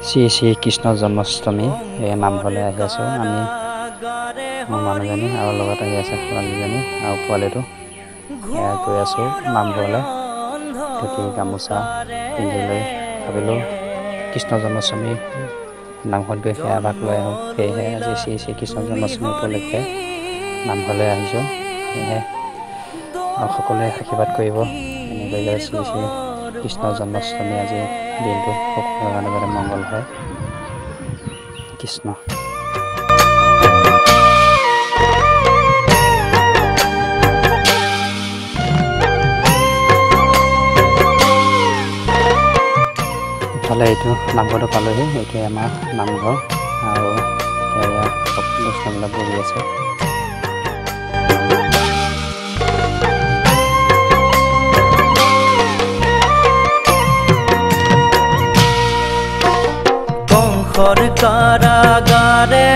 শ্ৰী শ্ৰী কৃষ্ণ জন্মাষ্টমী এই নামঘৰলৈ আহি আছোঁ আমি মোৰ মানুহজনী আৰু লগত আহি আছে ছোৱালীজনী আৰু পোৱালিটো এয়া গৈ আছোঁ নামঘৰলৈ ধুতি গামোচা পিন্ধি লৈ ভাবিলোঁ কৃষ্ণ জন্মাষ্টমী নামঘৰত গৈ সেয়া ভাগ লৈ আহোঁ সেয়েহে আজি শ্ৰী শ্ৰী কৃষ্ণ জন্মাষ্টমী উপলক্ষে নামঘৰলৈ আহিছোঁ সেয়েহে সকলোৱে আশীৰ্বাদ কৰিব এনেকৈ যে শ্ৰী শ্ৰী কৃষ্ণ জন্মাষ্টমী আজি দিনটো সকলোৰে কাৰণে মংগল হয় কৃষ্ণ ইফালে এইটো নামঘৰটো পালোহি এইটোৱে আমাৰ নামঘৰ আৰু এয়া বৈষ্ণৱবিলাক বহি আছে কাৰাগাৰে